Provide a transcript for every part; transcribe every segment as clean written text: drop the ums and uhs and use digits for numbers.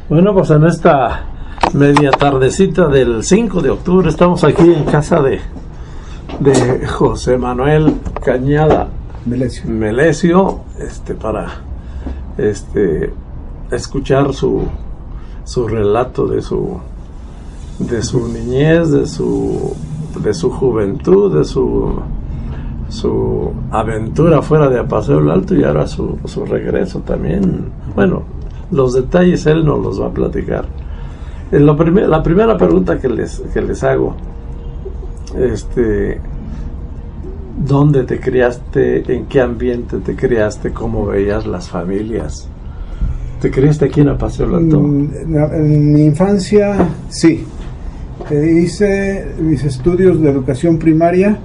Bueno, pues en esta media tardecita del 5 de octubre estamos aquí en casa de José Manuel Cañada Melesio, para escuchar su relato de su niñez, de su juventud, de su aventura fuera de Apaseo el Alto y ahora su regreso también. Bueno, los detalles él nos los va a platicar. La primera pregunta que les hago, ¿dónde te criaste? ¿En qué ambiente te criaste? ¿Cómo veías las familias? ¿Te criaste aquí en Apaseo el Alto? En mi infancia, sí. Hice mis estudios de educación primaria,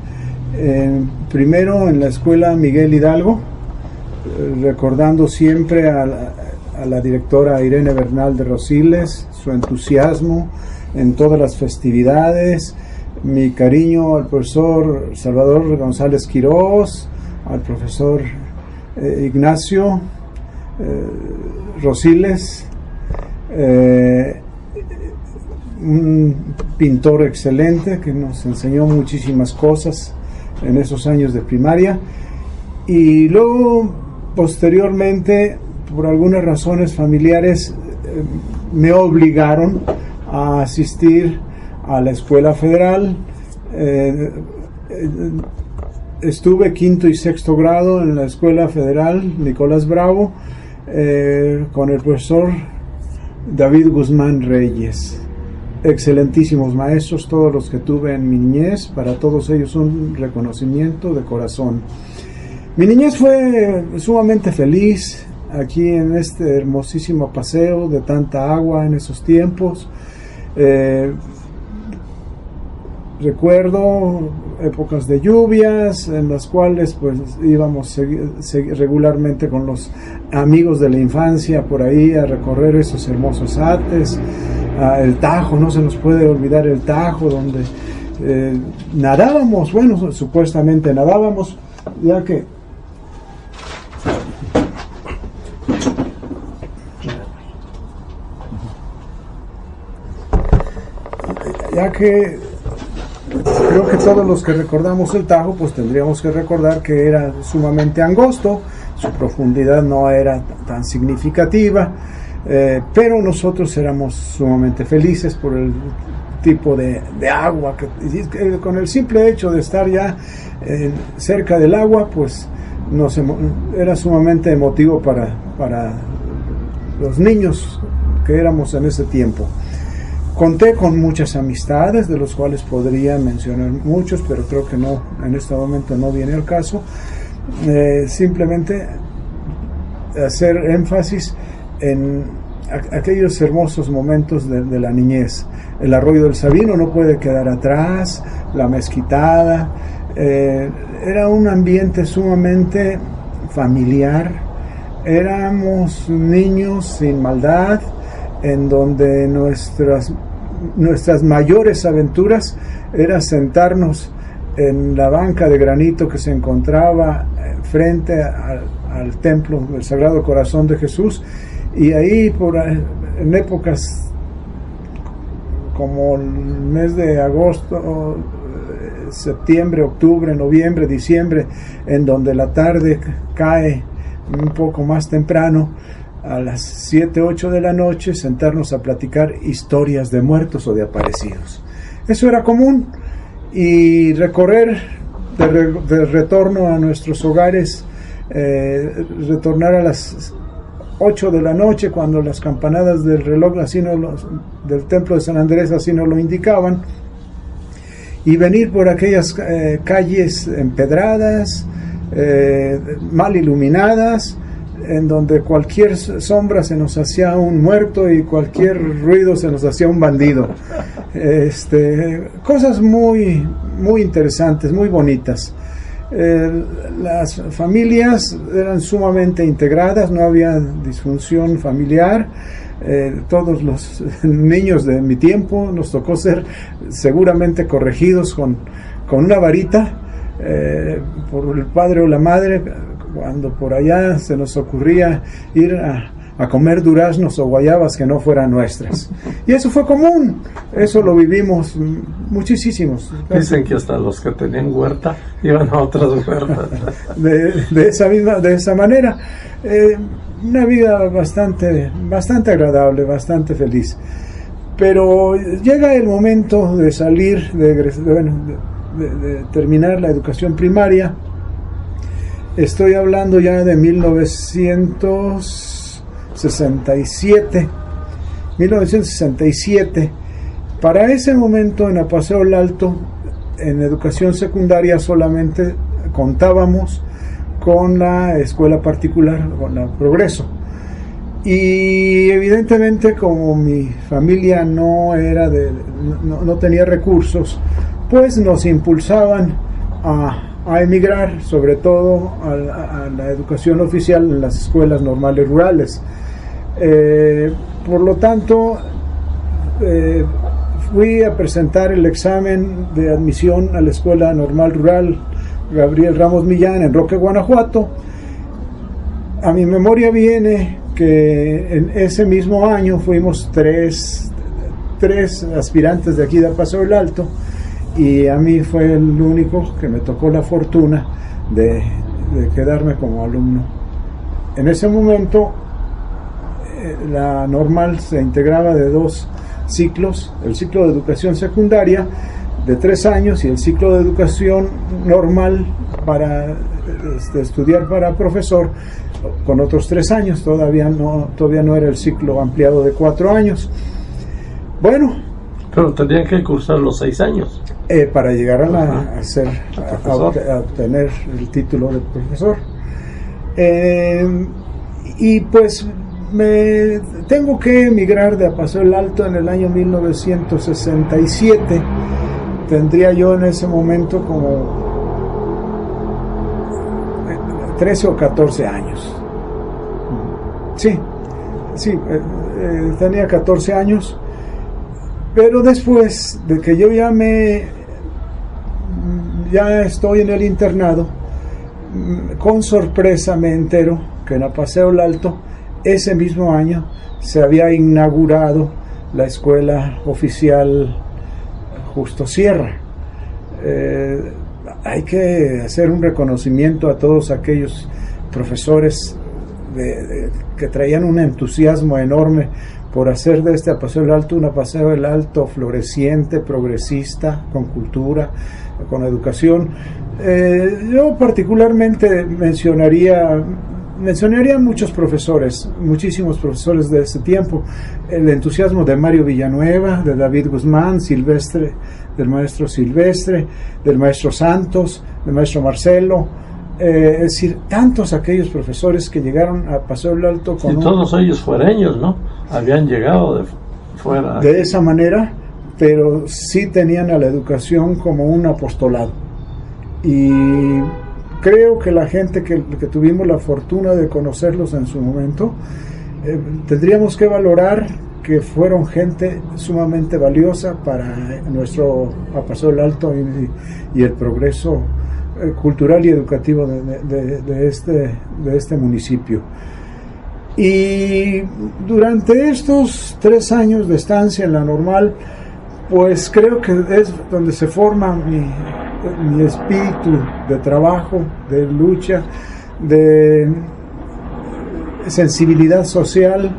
primero en la escuela Miguel Hidalgo, recordando siempre a la directora Irene Bernal de Rosiles, su entusiasmo en todas las festividades, mi cariño al profesor Salvador González Quirós, al profesor Ignacio Rosiles, un pintor excelente que nos enseñó muchísimas cosas en esos años de primaria, y luego posteriormente por algunas razones familiares me obligaron a asistir a la escuela federal. Estuve quinto y sexto grado en la escuela federal Nicolás Bravo con el profesor David Guzmán Reyes. Excelentísimos maestros, todos los que tuve en mi niñez, para todos ellos un reconocimiento de corazón. Mi niñez fue sumamente feliz aquí en este hermosísimo paseo de tanta agua en esos tiempos. Recuerdo épocas de lluvias en las cuales pues íbamos regularmente con los amigos de la infancia por ahí a recorrer esos hermosos ates, el Tajo, no se nos puede olvidar el Tajo, donde nadábamos, bueno, supuestamente nadábamos, ya que creo que todos los que recordamos el Tajo, pues tendríamos que recordar que era sumamente angosto, su profundidad no era tan significativa, pero nosotros éramos sumamente felices por el tipo de agua, que con el simple hecho de estar ya cerca del agua, pues era sumamente emotivo para los niños que éramos en ese tiempo. Conté con muchas amistades, de los cuales podría mencionar muchos, pero creo que no, en este momento no viene al caso. Simplemente hacer énfasis en aquellos hermosos momentos de la niñez. El arroyo del Sabino no puede quedar atrás, la mezquitada. Era un ambiente sumamente familiar. Éramos niños sin maldad, en donde nuestras mayores aventuras era sentarnos en la banca de granito que se encontraba frente al templo del Sagrado Corazón de Jesús, y ahí en épocas como el mes de agosto, septiembre, octubre, noviembre, diciembre, en donde la tarde cae un poco más temprano, a las 7, 8 de la noche, sentarnos a platicar historias de muertos o de aparecidos. Eso era común, y recorrer de retorno a nuestros hogares, retornar a las 8 de la noche, cuando las campanadas del reloj del templo de San Andrés así nos lo indicaban, y venir por aquellas calles empedradas, mal iluminadas, en donde cualquier sombra se nos hacía un muerto y cualquier ruido se nos hacía un bandido. Cosas muy, muy interesantes, muy bonitas. Las familias eran sumamente integradas, no había disfunción familiar. Todos los niños de mi tiempo nos tocó ser seguramente corregidos con una varita por el padre o la madre, cuando por allá se nos ocurría ir a a comer duraznos o guayabas que no fueran nuestras. Y eso fue común, eso lo vivimos muchísimos. Dicen que hasta los que tenían huerta iban a otras huertas. de esa manera. Una vida bastante agradable, bastante feliz. Pero llega el momento de salir, de terminar la educación primaria. Estoy hablando ya de 1967. Para ese momento en Apaseo el Alto, en educación secundaria solamente contábamos con la escuela particular, con la Progreso. Y evidentemente, como mi familia no tenía recursos, pues nos impulsaban a emigrar, sobre todo a la educación oficial en las escuelas normales rurales. Por lo tanto, fui a presentar el examen de admisión a la Escuela Normal Rural Gabriel Ramos Millán en Roque, Guanajuato. A mi memoria viene que en ese mismo año fuimos tres aspirantes de aquí de Apaseo el Alto, y a mí fue el único que me tocó la fortuna de quedarme como alumno. En ese momento la normal se integraba de dos ciclos: el ciclo de educación secundaria de 3 años y el ciclo de educación normal para estudiar para profesor con otros 3 años. Todavía no era el ciclo ampliado de 4 años. Bueno, pero tendrían que cursar los 6 años para llegar a obtener el título de profesor. Y pues me tengo que emigrar de Apaseo el Alto en el año 1967. Tendría yo en ese momento como 13 o 14 años. Sí, tenía 14 años. Pero después de que yo ya estoy en el internado, con sorpresa me entero que en Apaseo el Alto ese mismo año se había inaugurado la escuela oficial Justo Sierra. Hay que hacer un reconocimiento a todos aquellos profesores que traían un entusiasmo enorme por hacer de este Apaseo el Alto un Apaseo el Alto floreciente, progresista, con cultura, con educación. Yo particularmente mencionaría muchos profesores, muchísimos profesores de ese tiempo. El entusiasmo de Mario Villanueva, de David Guzmán, Silvestre, del maestro Silvestre, del maestro Santos, del maestro Marcelo. Es decir, tantos aquellos profesores que llegaron a Apaseo el Alto con todos ellos fuereños, ¿no? Habían llegado de fuera. De esa manera, pero sí tenían a la educación como un apostolado. Y creo que la gente que tuvimos la fortuna de conocerlos en su momento, tendríamos que valorar que fueron gente sumamente valiosa para nuestro Apaseo el Alto y el progreso cultural y educativo de este municipio. Y durante estos 3 años de estancia en la normal, pues creo que es donde se forma mi espíritu de trabajo, de lucha, de sensibilidad social,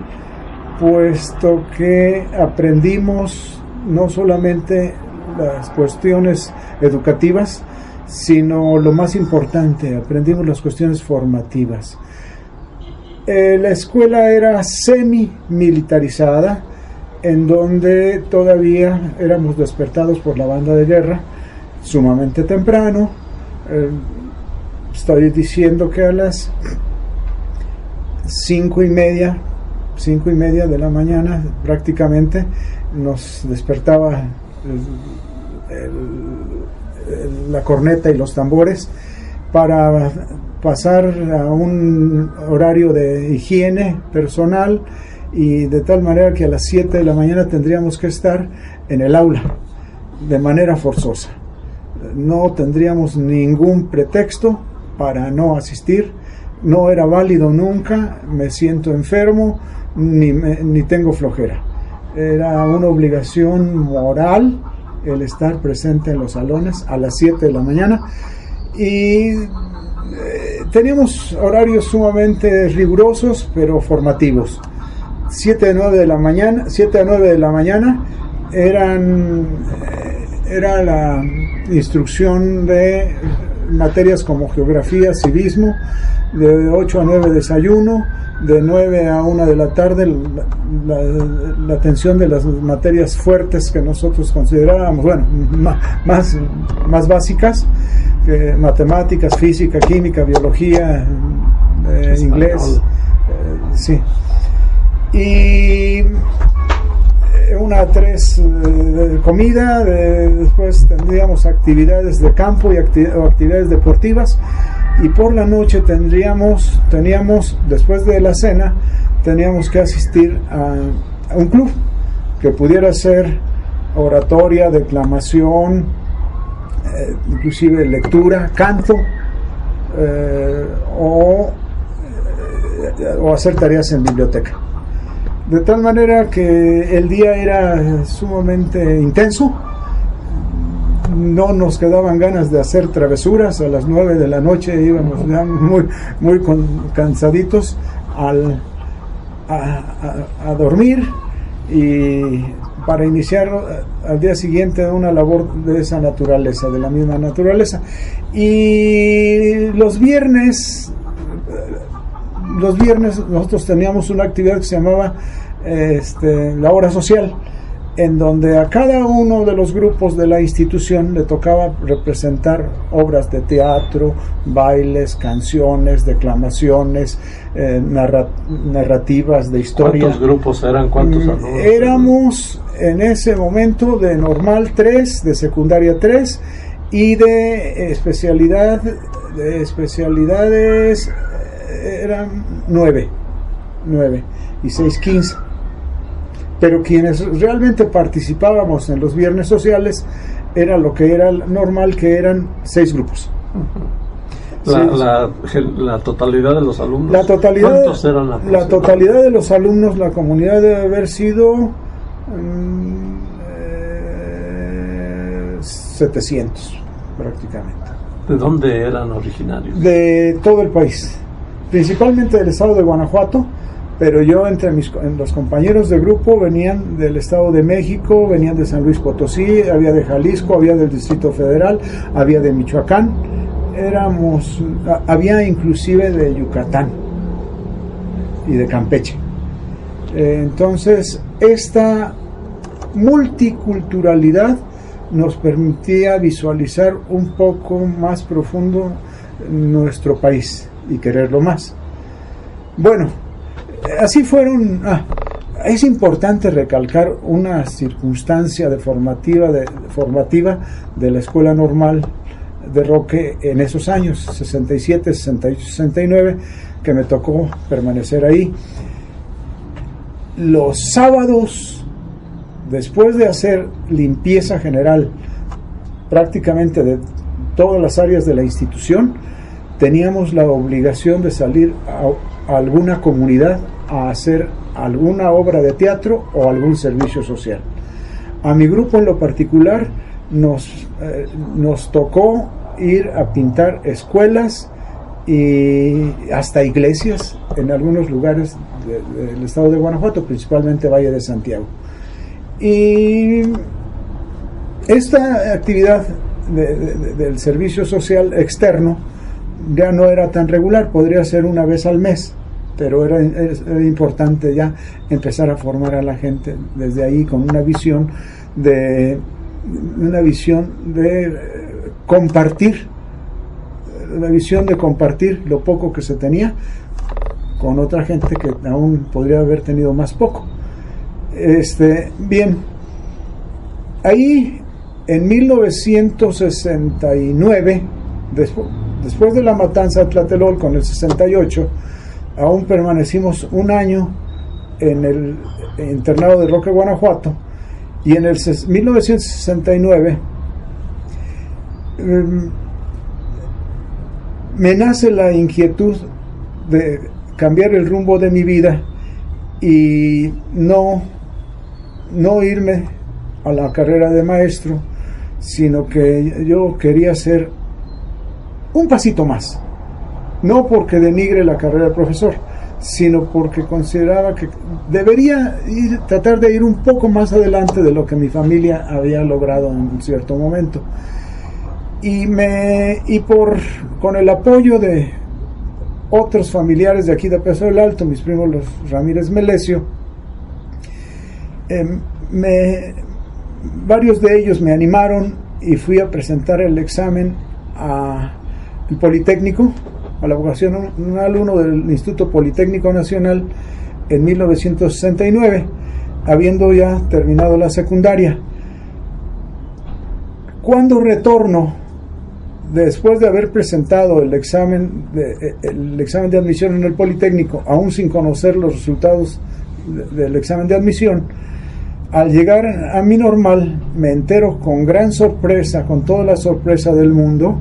puesto que aprendimos no solamente las cuestiones educativas, sino lo más importante, aprendimos las cuestiones formativas. La escuela era semi-militarizada, en donde todavía éramos despertados por la banda de guerra sumamente temprano. Estoy diciendo que a las 5:30 de la mañana prácticamente nos despertaba la corneta y los tambores para pasar a un horario de higiene personal, y de tal manera que a las 7 de la mañana tendríamos que estar en el aula de manera forzosa. No tendríamos ningún pretexto para no asistir. no era válido nunca, me siento enfermo, ni tengo flojera. Era una obligación moral el estar presente en los salones a las 7 de la mañana, y teníamos horarios sumamente rigurosos pero formativos. 7 a 9 de la mañana era la instrucción de materias como geografía, civismo, de 8 a 9 desayuno, de 9 a 1 de la tarde la atención de las materias fuertes que nosotros considerábamos, bueno, más básicas, matemáticas, física, química, biología, inglés, sí. Y 1 a 3 comida, después tendríamos actividades de campo y actividades deportivas, y por la noche teníamos, después de la cena, teníamos que asistir a un club que pudiera ser oratoria, declamación, inclusive lectura, canto, o hacer tareas en biblioteca. De tal manera que el día era sumamente intenso, no nos quedaban ganas de hacer travesuras. A las 9 de la noche íbamos ya muy cansaditos a dormir, y para iniciar al día siguiente una labor de esa naturaleza, de la misma naturaleza. Y los viernes nosotros teníamos una actividad que se llamaba la hora social, en donde a cada uno de los grupos de la institución le tocaba representar obras de teatro, bailes, canciones, declamaciones, narrativas de historia. ¿Cuántos grupos eran? ¿Cuántos alumnos? Éramos en ese momento de normal 3, de secundaria 3, y de especialidades eran 9 y 6, 15. Pero quienes realmente participábamos en los viernes sociales era lo que era normal, que eran 6 grupos. La totalidad de los alumnos. ¿Cuántos eran? La totalidad de los alumnos, la comunidad debe haber sido 700 prácticamente. ¿De dónde eran originarios? De todo el país, principalmente del estado de Guanajuato. Pero yo, los compañeros de grupo, venían del Estado de México, venían de San Luis Potosí, había de Jalisco, había del Distrito Federal, había de Michoacán, había inclusive de Yucatán y de Campeche. Entonces, esta multiculturalidad nos permitía visualizar un poco más profundo nuestro país y quererlo más. Bueno, así fueron. Es importante recalcar una circunstancia formativa de la Escuela Normal de Roque en esos años, 67, 68, 69, que me tocó permanecer ahí. Los sábados, después de hacer limpieza general prácticamente de todas las áreas de la institución, teníamos la obligación de salir a alguna comunidad a hacer alguna obra de teatro o algún servicio social. A mi grupo en lo particular nos tocó ir a pintar escuelas y hasta iglesias en algunos lugares del estado de Guanajuato, principalmente Valle de Santiago. Y esta actividad del servicio social externo ya no era tan regular, podría ser una vez al mes, pero era importante ya empezar a formar a la gente desde ahí con una visión de compartir, la visión de compartir lo poco que se tenía con otra gente que aún podría haber tenido más poco. Bien, ahí en 1969, después de la matanza de Tlatelolco en el 68, aún permanecimos un año en el internado de Roque, Guanajuato, y en el 1969 me nace la inquietud de cambiar el rumbo de mi vida y no irme a la carrera de maestro, sino que yo quería hacer un pasito más, no porque denigre la carrera de profesor, sino porque consideraba que debería tratar de ir un poco más adelante de lo que mi familia había logrado en un cierto momento. Con el apoyo de otros familiares de aquí de Paso del Alto, mis primos los Ramírez Melesio, varios de ellos me animaron y fui a presentar el examen al Politécnico, a la vocacional 1 del Instituto Politécnico Nacional en 1969, habiendo ya terminado la secundaria. Cuando retorno, después de haber presentado el examen de admisión en el Politécnico, aún sin conocer los resultados del examen de admisión, al llegar a mi normal me entero con gran sorpresa, con toda la sorpresa del mundo,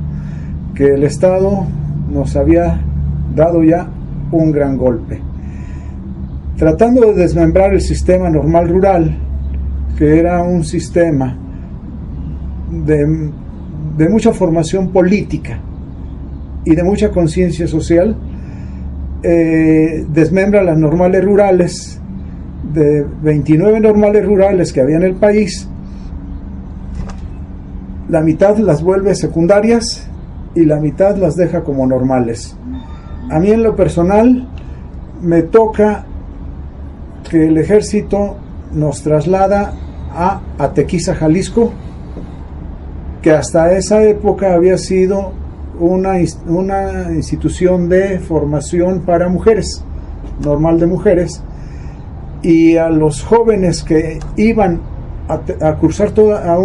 que el Estado nos había dado ya un gran golpe, tratando de desmembrar el sistema normal rural, que era un sistema de mucha formación política y de mucha conciencia social. Desmembra las normales rurales. De 29 normales rurales que había en el país, la mitad las vuelve secundarias y la mitad las deja como normales. A mí en lo personal me toca que el ejército nos traslada a Atequiza, Jalisco, que hasta esa época había sido una institución de formación para mujeres, normal de mujeres, y a los jóvenes que iban a cursar toda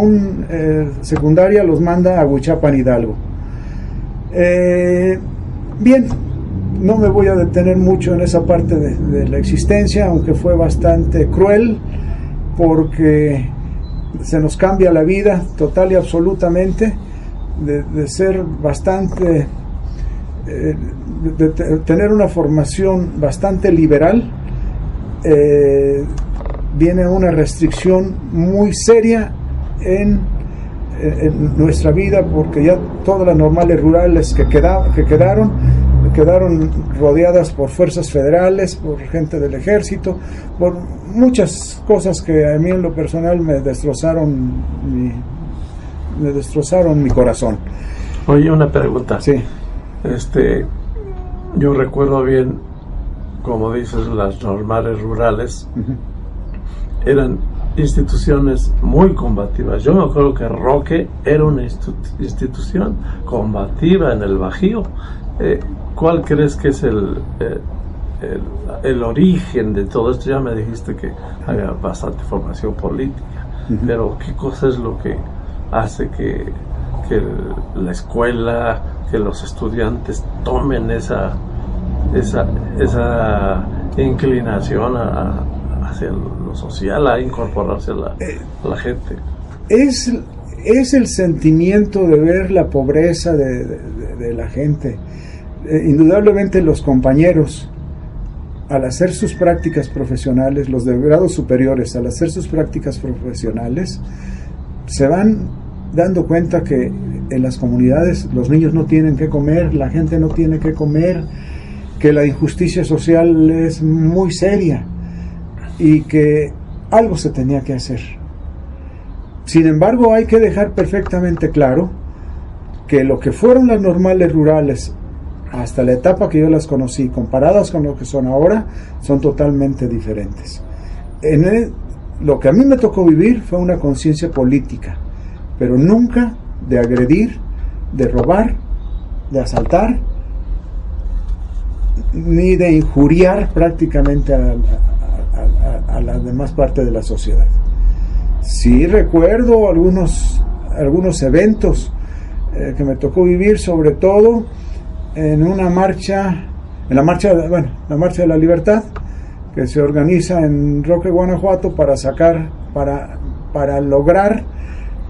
secundaria los manda a Huichapan, Hidalgo. Bien, no me voy a detener mucho en esa parte de la existencia, aunque fue bastante cruel, porque se nos cambia la vida total y absolutamente, de ser bastante, de tener una formación bastante liberal. Viene una restricción muy seria en nuestra vida, porque ya todas las normales rurales que quedaron rodeadas por fuerzas federales, por gente del ejército, por muchas cosas que a mí en lo personal me destrozaron mi corazón. Oye, una pregunta. Sí. Yo recuerdo bien, como dices, las normales rurales eran instituciones muy combativas. Yo me acuerdo que Roque era una institución combativa en el Bajío. ¿Cuál crees que es el origen de todo esto? Ya me dijiste que había bastante formación política, pero ¿qué cosa es lo que hace que la escuela, que los estudiantes tomen esa inclinación hacia lo social, a incorporarse a la gente? Es el sentimiento de ver la pobreza de la gente. Indudablemente los compañeros, al hacer sus prácticas profesionales, los de grados superiores, al hacer sus prácticas profesionales, se van dando cuenta que en las comunidades los niños no tienen que comer, la gente no tiene que comer, que la injusticia social es muy seria y que algo se tenía que hacer. Sin embargo, hay que dejar perfectamente claro que lo que fueron las normales rurales hasta la etapa que yo las conocí, comparadas con lo que son ahora, son totalmente diferentes. Lo que a mí me tocó vivir fue una conciencia política, pero nunca de agredir, de robar, de asaltar, ni de injuriar prácticamente a la demás parte de la sociedad. Sí recuerdo algunos eventos que me tocó vivir, sobre todo en la marcha de la Libertad, que se organiza en Roque, Guanajuato, para lograr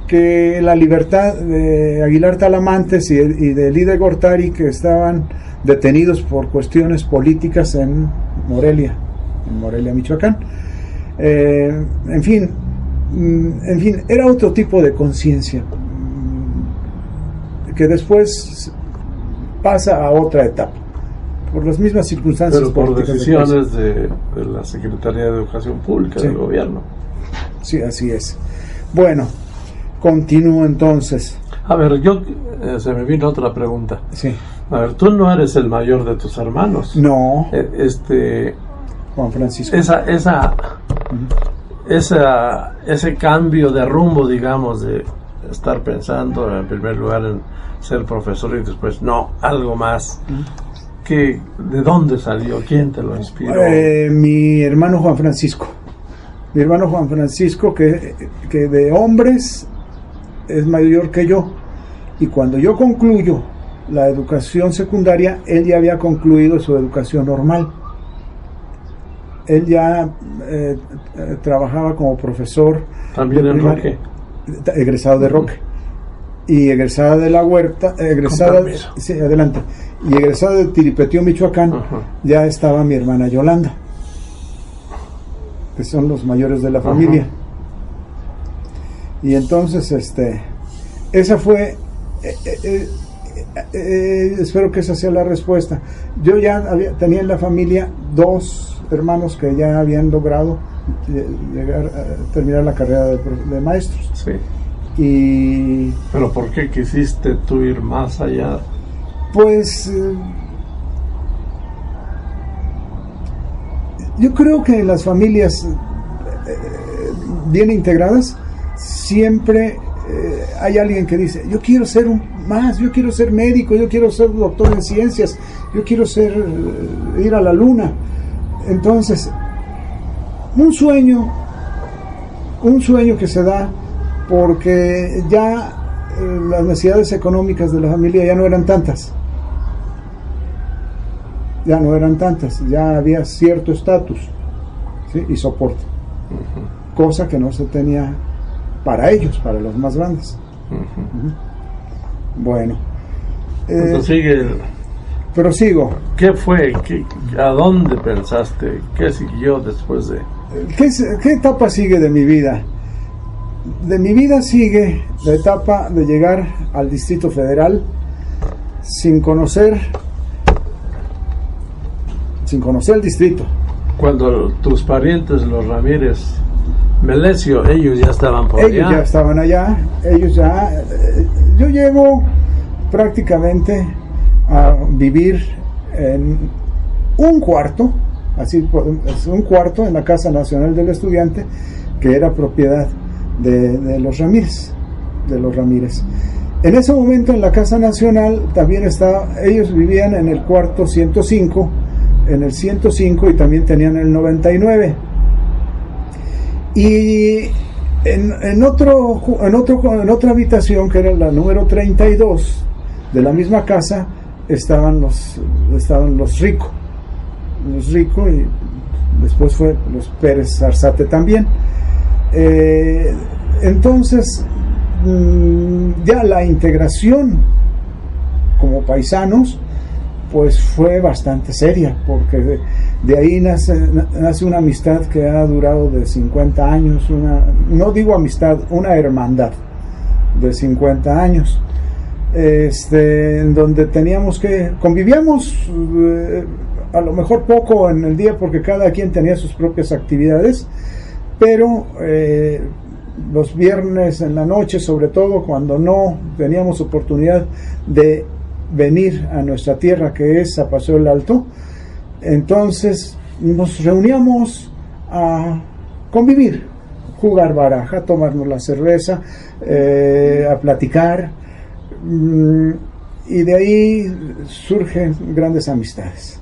que la libertad de Aguilar Talamantes y de Lide Gortari, que estaban detenidos por cuestiones políticas en Morelia, Michoacán. En fin, era otro tipo de conciencia que después pasa a otra etapa por las mismas circunstancias. Pero por decisiones de la Secretaría de Educación Pública, sí, del gobierno. Sí, así es. Bueno, continúo entonces. A ver, se me vino otra pregunta. Sí. A ver, tú no eres el mayor de tus hermanos. No. Juan Francisco. Ese cambio de rumbo, digamos, de estar pensando en primer lugar en ser profesor y después, no, algo más. ¿De dónde salió? ¿Quién te lo inspiró? Mi hermano Juan Francisco. Mi hermano Juan Francisco, que de hombres es mayor que yo. Y cuando yo concluyo la educación secundaria, él ya había concluido su educación normal. Él ya trabajaba como profesor. También en Roque. Egresado de Roque. Y egresada de la Huerta, sí, adelante. Y egresada de Tiripetío, Michoacán, ya estaba mi hermana Yolanda, que son los mayores de la familia. Y entonces, esa fue, espero que esa sea la respuesta. Yo ya tenía en la familia 2 hermanos que ya habían logrado terminar la carrera de maestros. Sí. ¿Pero por qué quisiste tú ir más allá? Pues yo creo que en las familias bien integradas siempre hay alguien que dice: yo quiero ser yo quiero ser médico, yo quiero ser doctor en ciencias, yo quiero ir a la luna. Entonces, un sueño que se da porque ya las necesidades económicas de la familia ya no eran tantas, ya había cierto estatus, ¿sí? Y soporte, cosa que no se tenía para ellos, para los más grandes. Bueno, prosigo. ¿Qué fue? ¿A dónde pensaste? ¿Qué siguió después de...? ¿Qué etapa sigue de mi vida? De mi vida sigue la etapa de llegar al Distrito Federal sin conocer el distrito. Cuando tus parientes, los Ramírez Melesio, ellos ya estaban por allá. Ellos ya estaban allá. Yo llego prácticamente a vivir en un cuarto en la Casa Nacional del Estudiante, que era propiedad de los Ramírez. En ese momento en la Casa Nacional también ellos vivían en el cuarto 105, y también tenían el 99. Y en otra habitación, que era la número 32 de la misma casa, estaban los Rico, y después fue los Pérez Arzate también. Entonces ya la integración como paisanos pues fue bastante seria, porque de ahí nace una amistad que ha durado de 50 años, no digo amistad, una hermandad de 50 años, en donde convivíamos a lo mejor poco en el día, porque cada quien tenía sus propias actividades, pero los viernes en la noche, sobre todo cuando no teníamos oportunidad de venir a nuestra tierra, que es a Paseo del Alto, entonces nos reuníamos a convivir, jugar baraja, tomarnos la cerveza, a platicar, y de ahí surgen grandes amistades,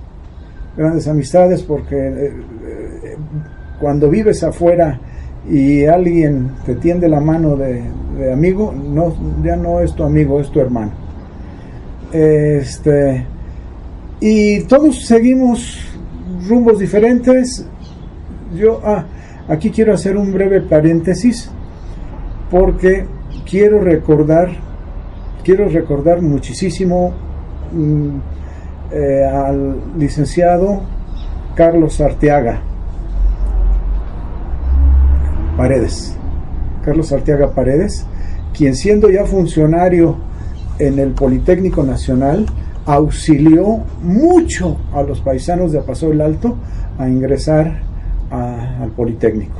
porque cuando vives afuera y alguien te tiende la mano de amigo, ya no es tu amigo, es tu hermano. Y todos seguimos rumbos diferentes. Yo aquí quiero hacer un breve paréntesis, porque quiero recordar muchísimo al licenciado Carlos Arteaga Paredes, quien siendo ya funcionario en el Politécnico Nacional, auxilió mucho a los paisanos de Paso del Alto a ingresar al Politécnico.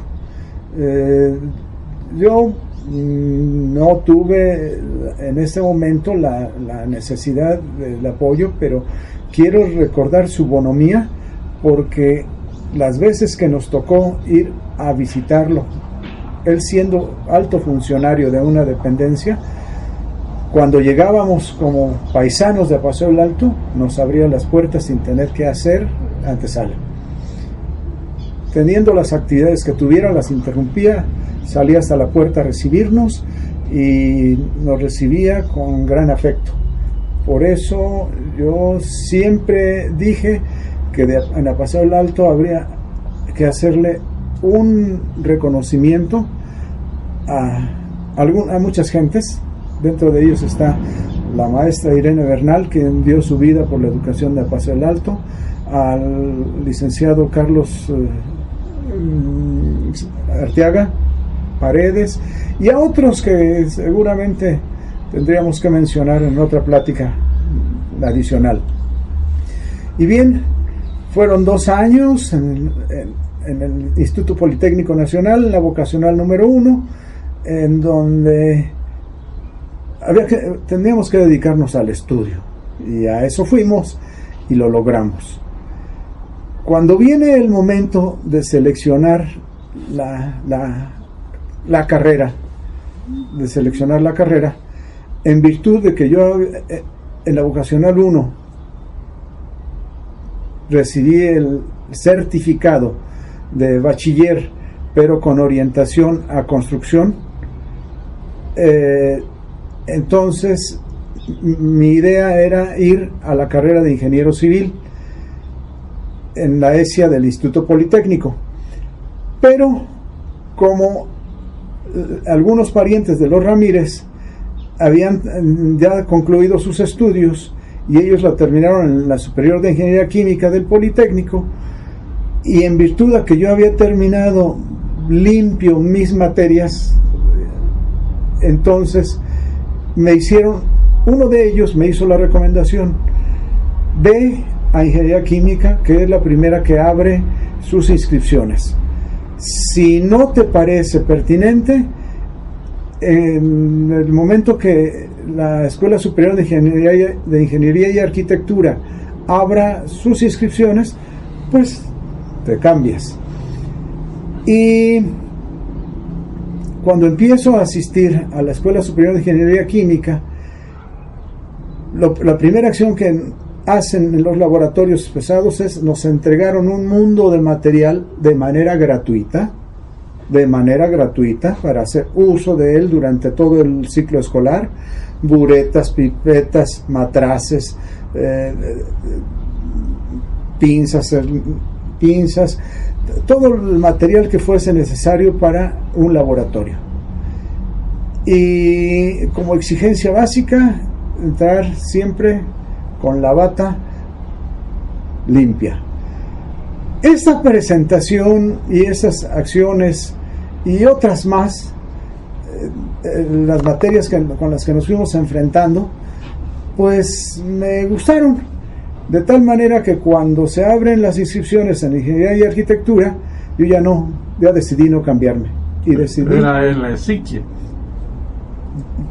Yo no tuve en este momento la necesidad del apoyo, pero quiero recordar su bonomía, porque las veces que nos tocó ir a visitarlo, él siendo alto funcionario de una dependencia, cuando llegábamos como paisanos de Paseo del Alto, nos abría las puertas sin tener que hacer antesala. Teniendo las actividades que tuviera, las interrumpía, salía hasta la puerta a recibirnos y nos recibía con gran afecto. Por eso yo siempre dije que en la Paseo del Alto habría que hacerle un reconocimiento a muchas gentes. Dentro de ellos está la maestra Irene Bernal, quien dio su vida por la educación de Paseo del Alto, al licenciado Carlos Arteaga Paredes, y a otros que seguramente tendríamos que mencionar en otra plática adicional. Y bien, fueron 2 años en el Instituto Politécnico Nacional, en la vocacional número 1, en donde tendríamos que dedicarnos al estudio, y a eso fuimos y lo logramos. Cuando viene el momento de seleccionar la carrera, en virtud de que yo en la vocacional 1 recibí el certificado de bachiller, pero con orientación a construcción, entonces mi idea era ir a la carrera de ingeniero civil en la ESIA del Instituto Politécnico, pero como algunos parientes de los Ramírez habían ya concluido sus estudios y ellos la terminaron en la Superior de Ingeniería Química del Politécnico, y en virtud de que yo había terminado limpio mis materias, entonces uno de ellos me hizo la recomendación: ve a Ingeniería Química, que es la primera que abre sus inscripciones. Si no te parece pertinente, en el momento que la Escuela Superior de Ingeniería y Arquitectura abra sus inscripciones, pues te cambias. Y cuando empiezo a asistir a la Escuela Superior de Ingeniería Química, la primera acción que hacen en los laboratorios pesados es nos entregaron un mundo de material de manera gratuita para hacer uso de él durante todo el ciclo escolar: buretas, pipetas, matraces, pinzas, todo el material que fuese necesario para un laboratorio. Y como exigencia básica, entrar siempre con la bata limpia. Esta presentación y esas acciones y otras más, las materias con las que nos fuimos enfrentando, pues me gustaron, de tal manera que cuando se abren las inscripciones en Ingeniería y Arquitectura, yo ya decidí no cambiarme. Y decidí... Era en la ESIC,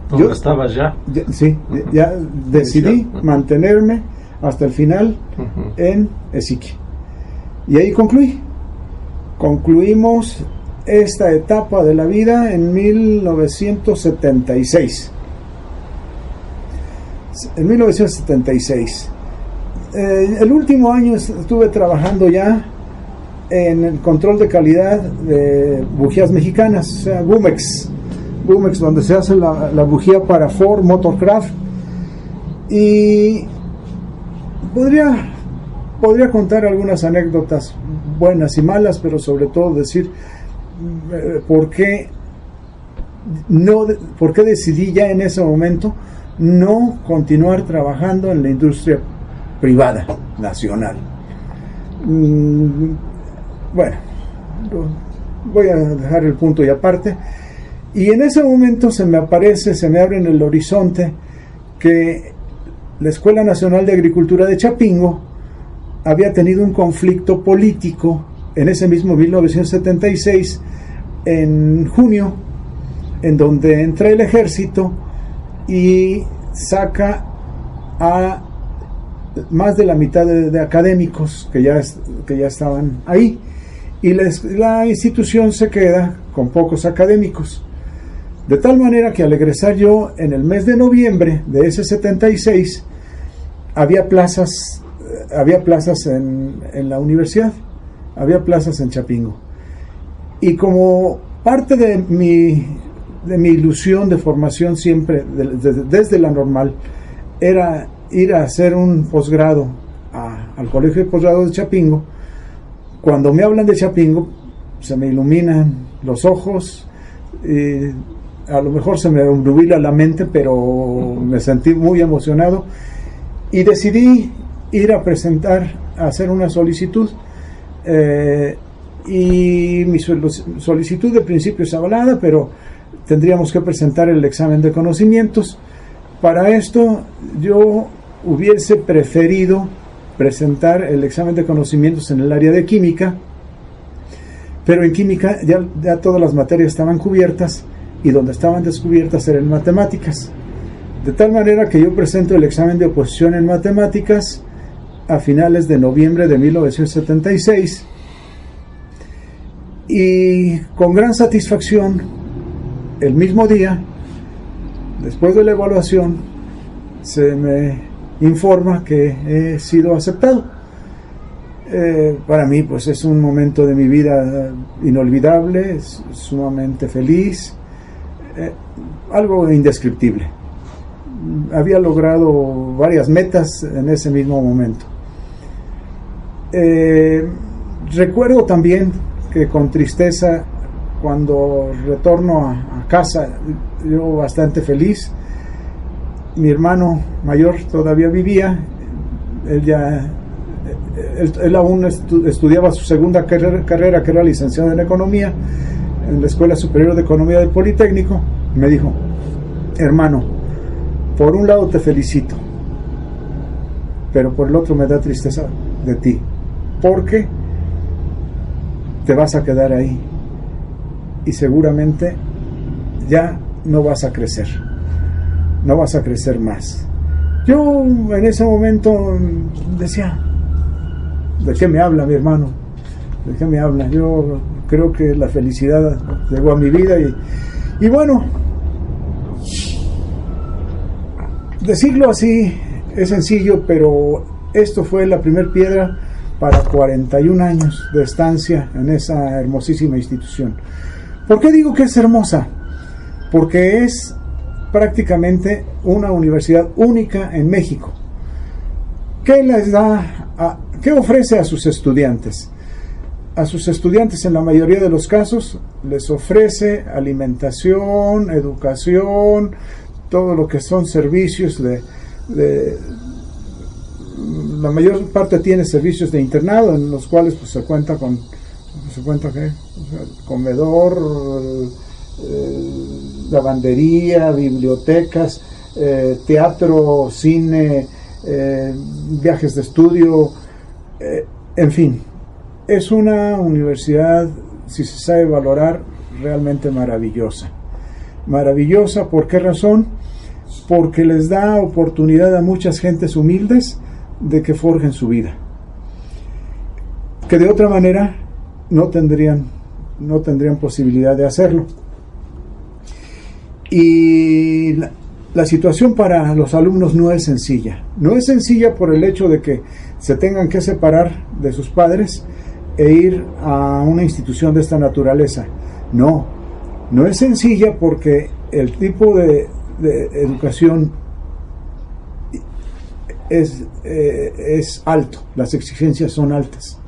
donde estabas ya. Sí, ya decidí mantenerme hasta el final en ESIC. Y ahí concluimos esta etapa de la vida en 1976. En 1976. El último año estuve trabajando ya en el control de calidad de bujías mexicanas, o sea, Bumex, donde se hace la bujía para Ford Motorcraft. Y podría contar algunas anécdotas buenas y malas, pero sobre todo decir por qué ¿Por qué decidí ya en ese momento no continuar trabajando en la industria privada nacional? Bueno, voy a dejar el punto y aparte. Y en ese momento se me abre en el horizonte que la Escuela Nacional de Agricultura de Chapingo había tenido un conflicto político en ese mismo 1976, en junio, en donde entra el ejército y saca a más de la mitad de académicos que ya estaban ahí, y la institución se queda con pocos académicos. De tal manera que al egresar yo en el mes de noviembre de ese 76, había plazas en la universidad, había plazas en Chapingo. Y como parte de mi ilusión de formación siempre, desde la normal, era ir a hacer un posgrado al Colegio de Posgrado de Chapingo, cuando me hablan de Chapingo, se me iluminan los ojos, a lo mejor se me nubila la mente, pero me sentí muy emocionado y decidí ir a hacer una solicitud, y mi solicitud de principio es avalada, pero tendríamos que presentar el examen de conocimientos. Para esto yo hubiese preferido presentar el examen de conocimientos en el área de química, pero en química ya todas las materias estaban cubiertas, y donde estaban descubiertas eran matemáticas. De tal manera que yo presento el examen de oposición en matemáticas a finales de noviembre de 1976, y con gran satisfacción, el mismo día, después de la evaluación, se me informa que he sido aceptado. Para mí, pues, es un momento de mi vida inolvidable, sumamente feliz, algo indescriptible. Había logrado varias metas en ese mismo momento. Recuerdo también que con tristeza, cuando retorno a casa, yo bastante feliz, mi hermano mayor todavía vivía, él aún estudiaba su segunda carrera, que era licenciado en Economía, en la Escuela Superior de Economía del Politécnico. Me dijo: hermano, por un lado te felicito, pero por el otro me da tristeza de ti, porque te vas a quedar ahí y seguramente ya no vas a crecer más. Yo en ese momento decía: ¿de qué me habla mi hermano? ¿De qué me habla? Yo creo que la felicidad llegó a mi vida y bueno, decirlo así es sencillo, pero esto fue la primer piedra para 41 años de estancia en esa hermosísima institución. ¿Por qué digo que es hermosa? Porque es prácticamente una universidad única en México. ¿Qué ofrece a sus estudiantes? A sus estudiantes, en la mayoría de los casos, les ofrece alimentación, educación, todo lo que son servicios la mayor parte tiene servicios de internado, en los cuales pues se cuenta comedor, lavandería, bibliotecas, teatro, cine, viajes de estudio, en fin. Es una universidad, si se sabe valorar, realmente maravillosa. Maravillosa, ¿por qué razón? Porque les da oportunidad a muchas gentes humildes de que forjen su vida, que de otra manera no tendrían posibilidad de hacerlo. Y la situación para los alumnos no es sencilla. No es sencilla por el hecho de que se tengan que separar de sus padres e ir a una institución de esta naturaleza. No es sencilla porque el tipo de educación es alto, las exigencias son altas.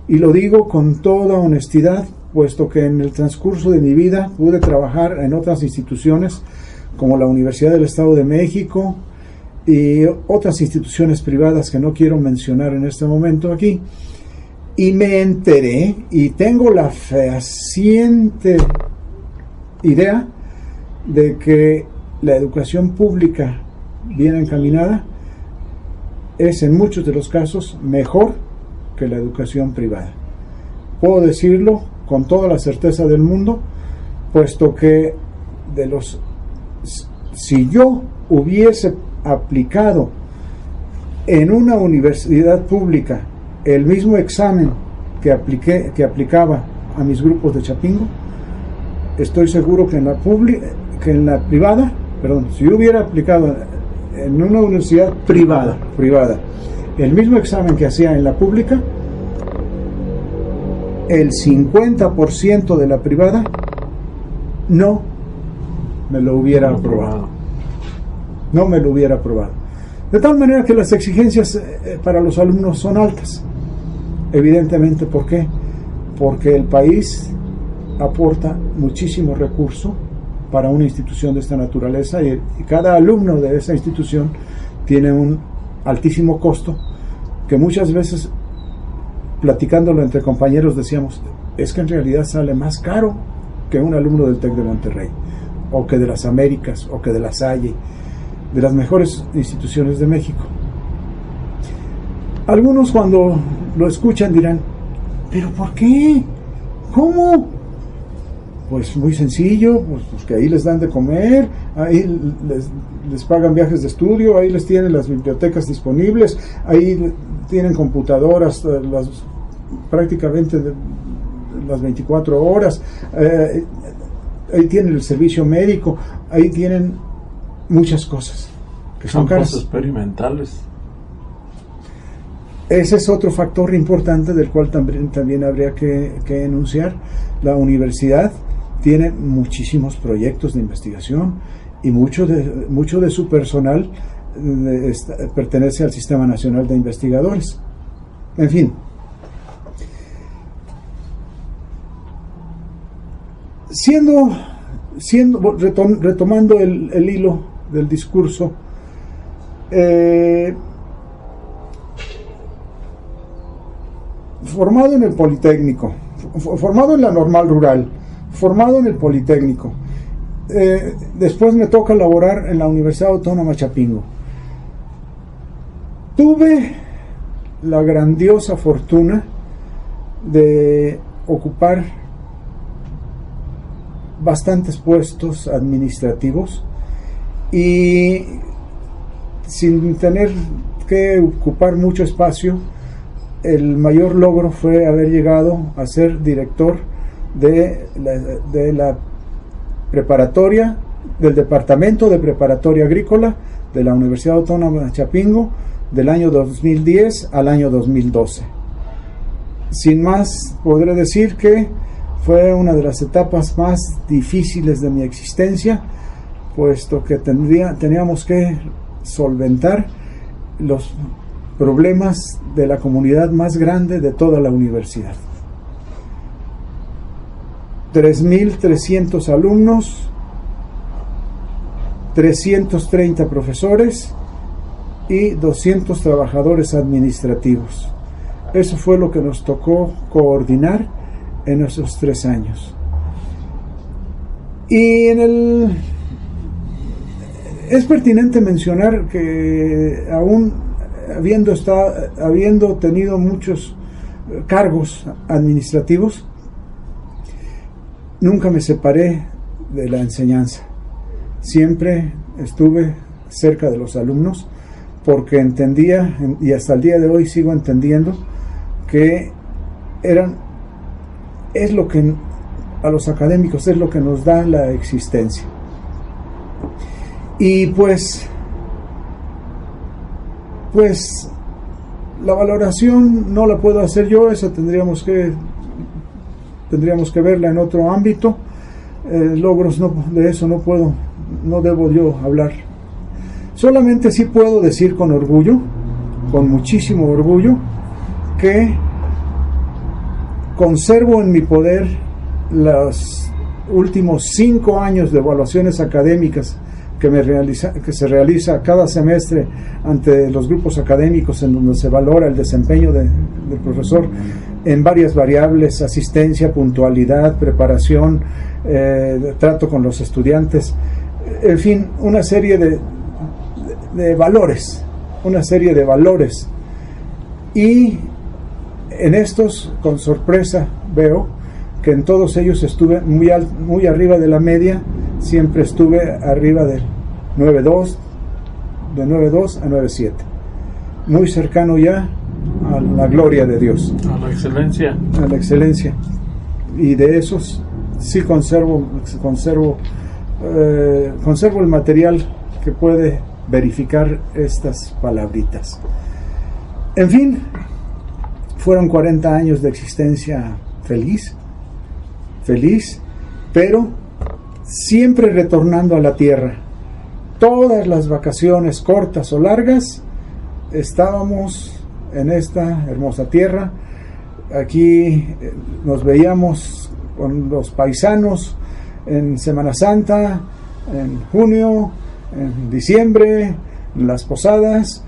Y lo digo con toda honestidad, puesto que en el transcurso de mi vida pude trabajar en otras instituciones como la Universidad del Estado de México y otras instituciones privadas que no quiero mencionar en este momento aquí, y me enteré y tengo la fehaciente idea de que la educación pública bien encaminada es en muchos de los casos mejor que la educación privada. Puedo decirlo con toda la certeza del mundo, puesto que si yo hubiese aplicado en una universidad pública el mismo examen que aplicaba a mis grupos de Chapingo, estoy seguro que en la privada, si yo hubiera aplicado en una universidad privada el mismo examen que hacía en la pública, el 50% de la privada no me lo hubiera aprobado. No me lo hubiera aprobado. De tal manera que las exigencias para los alumnos son altas. Evidentemente, ¿por qué? Porque el país aporta muchísimo recurso para una institución de esta naturaleza y cada alumno de esa institución tiene un altísimo costo que muchas veces, platicándolo entre compañeros, decíamos, es que en realidad sale más caro que un alumno del TEC de Monterrey, o que de las Américas, o que de la Salle, de las mejores instituciones de México. Algunos cuando lo escuchan dirán, ¿pero por qué? ¿Cómo? Pues muy sencillo, pues que ahí les dan de comer, ahí les pagan viajes de estudio, ahí les tienen las bibliotecas disponibles, ahí tienen computadoras prácticamente las 24 horas, ahí tienen el servicio médico, ahí tienen muchas cosas que son caras. Cosas experimentales. Ese es otro factor importante del cual también habría que enunciar. La universidad tiene muchísimos proyectos de investigación y mucho de su personal pertenece al Sistema Nacional de Investigadores. En fin, retomando el hilo del discurso, formado en el Politécnico, formado en la Normal Rural, formado en el Politécnico, después me toca laborar en la Universidad Autónoma Chapingo. Tuve la grandiosa fortuna de ocupar bastantes puestos administrativos y sin tener que ocupar mucho espacio. El mayor logro fue haber llegado a ser director de la preparatoria, del Departamento de Preparatoria Agrícola de la Universidad Autónoma de Chapingo del año 2010 al año 2012. Sin más, podré decir que fue una de las etapas más difíciles de mi existencia, puesto que teníamos que solventar los problemas de la comunidad más grande de toda la universidad. 3.300 alumnos, 330 profesores y 200 trabajadores administrativos. Eso fue lo que nos tocó coordinar en esos 3 años. Y es pertinente mencionar que aún habiendo tenido muchos cargos administrativos, nunca me separé de la enseñanza. Siempre estuve cerca de los alumnos porque entendía, y hasta el día de hoy sigo entendiendo, que es lo que a los académicos es lo que nos da la existencia. Y pues la valoración no la puedo hacer yo, esa tendríamos que verla en otro ámbito. Logros de eso no debo yo hablar. Solamente sí puedo decir con orgullo, con muchísimo orgullo, que conservo en mi poder los últimos 5 años de evaluaciones académicas que se realiza cada semestre ante los grupos académicos, en donde se valora el desempeño del profesor en varias variables: asistencia, puntualidad, preparación, trato con los estudiantes, en fin, una serie de valores, y en estos, con sorpresa, veo que en todos ellos estuve muy arriba de la media. Siempre estuve arriba de 9.2, de 9.2 a 9.7, muy cercano ya a la gloria de Dios, a la excelencia. A la excelencia. Y de esos sí conservo el material que puede verificar estas palabritas. En fin, fueron 40 años de existencia feliz, pero siempre retornando a la tierra. Todas las vacaciones, cortas o largas, estábamos en esta hermosa tierra. Aquí nos veíamos con los paisanos en Semana Santa, en junio, en diciembre, en las posadas,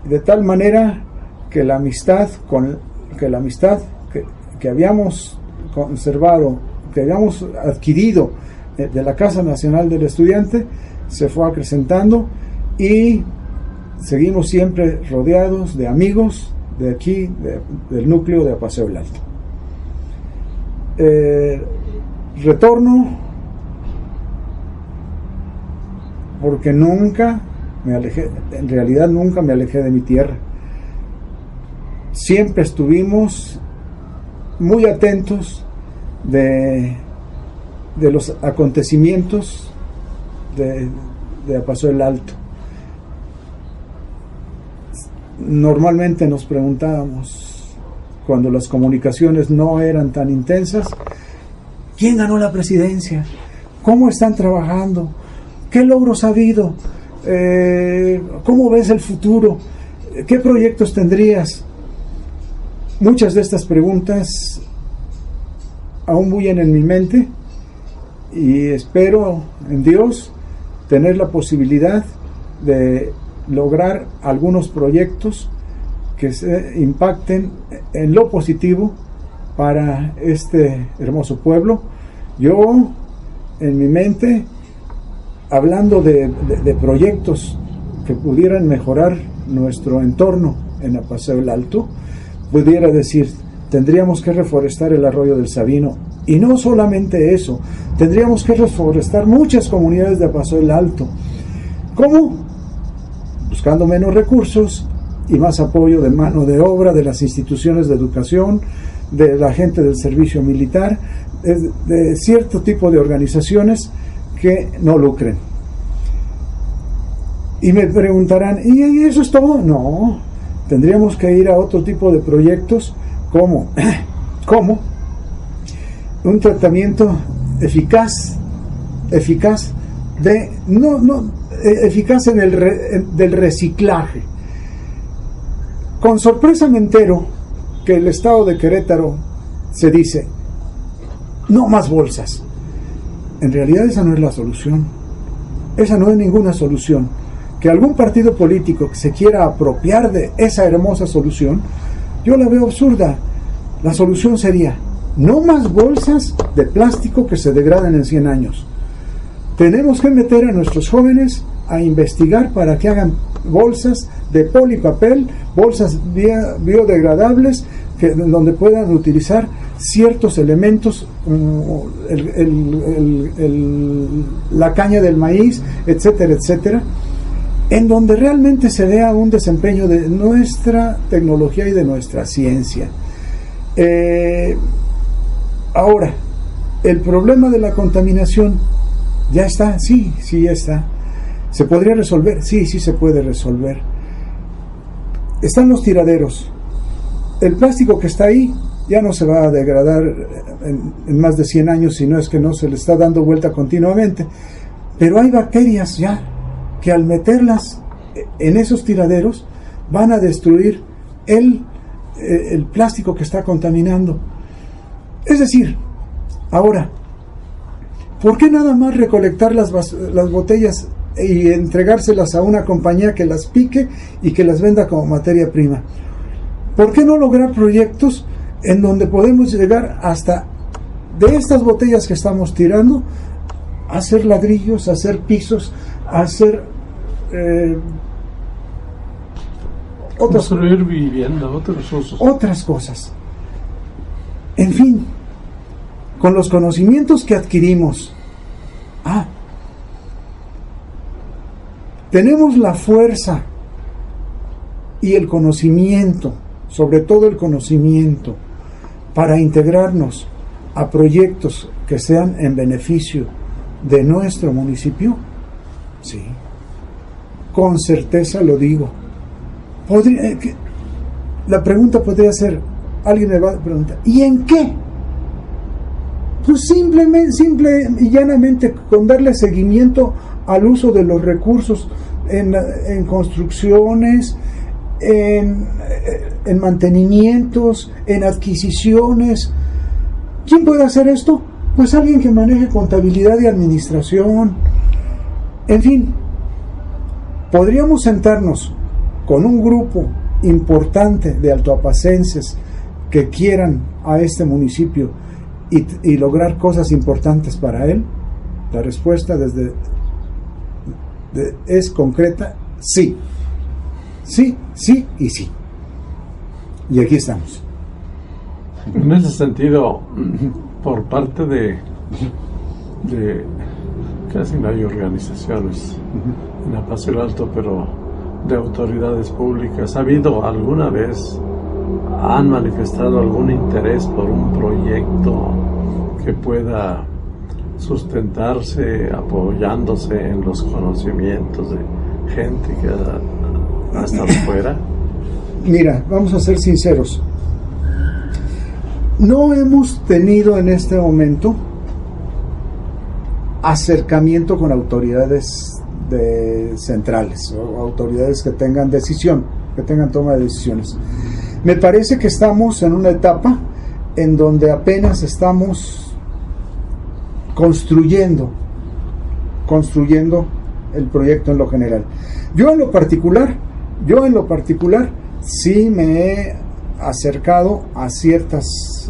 de tal manera que la amistad que habíamos conservado, que habíamos adquirido de la Casa Nacional del Estudiante, se fue acrecentando, y seguimos siempre rodeados de amigos de aquí, del núcleo de Apaseo el Alto. Retorno porque nunca me alejé de mi tierra. Siempre estuvimos muy atentos de los acontecimientos de Apaseo el Alto. Normalmente nos preguntábamos, cuando las comunicaciones no eran tan intensas, ¿quién ganó la presidencia? ¿Cómo están trabajando? ¿Qué logros ha habido? ¿Cómo ves el futuro? ¿Qué proyectos tendrías? Muchas de estas preguntas aún bullen en mi mente, y espero en Dios tener la posibilidad de lograr algunos proyectos que se impacten en lo positivo para este hermoso pueblo. Yo, en mi mente, hablando de proyectos que pudieran mejorar nuestro entorno en Apaseo el Alto, pudiera decir: tendríamos que reforestar el arroyo del Sabino, y no solamente eso, tendríamos que reforestar muchas comunidades de Apaseo el Alto. ¿Cómo? Buscando menos recursos y más apoyo de mano de obra de las instituciones de educación, de la gente del servicio militar, de cierto tipo de organizaciones que no lucren. Y me preguntarán, ¿y eso es todo? No, tendríamos que ir a otro tipo de proyectos, como un tratamiento eficaz del reciclaje. Con sorpresa me entero que el estado de Querétaro se dice: no más bolsas. En realidad esa no es la solución. Esa no es ninguna solución. Que algún partido político que se quiera apropiar de esa hermosa solución, yo la veo absurda. La solución sería: no más bolsas de plástico que se degraden en 100 años. Tenemos que meter a nuestros jóvenes a investigar para que hagan bolsas de polipapel, bolsas biodegradables, donde puedan utilizar ciertos elementos, la caña del maíz, etcétera, etcétera, en donde realmente se vea un desempeño de nuestra tecnología y de nuestra ciencia. Ahora, el problema de la contaminación ya está, sí ya está. ¿Se podría resolver? Sí se puede resolver. Están los tiraderos. El plástico que está ahí ya no se va a degradar en más de 100 años, si no es que no se le está dando vuelta continuamente. Pero hay bacterias ya que, al meterlas en esos tiraderos, van a destruir el plástico que está contaminando. Es decir, Ahora, ¿por qué nada más recolectar las botellas y entregárselas a una compañía que las pique y que las venda como materia prima? ¿Por qué no lograr proyectos en donde podemos llegar hasta de estas botellas que estamos tirando, a hacer ladrillos, a hacer pisos, a hacer construir vivienda, otros usos, otras cosas? En fin, con los conocimientos que adquirimos, tenemos la fuerza y el conocimiento, sobre todo el conocimiento, para integrarnos a proyectos que sean en beneficio de nuestro municipio. Sí, con certeza lo digo. La pregunta podría ser, alguien me va a preguntar, ¿y en qué? Pues simple y llanamente con darle seguimiento al uso de los recursos en construcciones, en mantenimientos, en adquisiciones. ¿Quién puede hacer esto? Pues alguien que maneje contabilidad y administración. En fin, podríamos sentarnos con un grupo importante de altoapacenses que quieran a este municipio y lograr cosas importantes para él. La respuesta es concreta: sí. Sí, sí y sí. Y aquí estamos. En ese sentido, por parte de casi no hay organizaciones en Apacio Alto, pero de autoridades públicas, ¿ha habido alguna vez, han manifestado algún interés por un proyecto que pueda sustentarse apoyándose en los conocimientos de gente que ha estado fuera? Mira, vamos a ser sinceros. No hemos tenido en este momento acercamiento con autoridades centrales o autoridades que tengan decisión, que tengan toma de decisiones. Me parece que estamos en una etapa en donde apenas estamos construyendo el proyecto en lo general. Yo en lo particular sí me he acercado a ciertas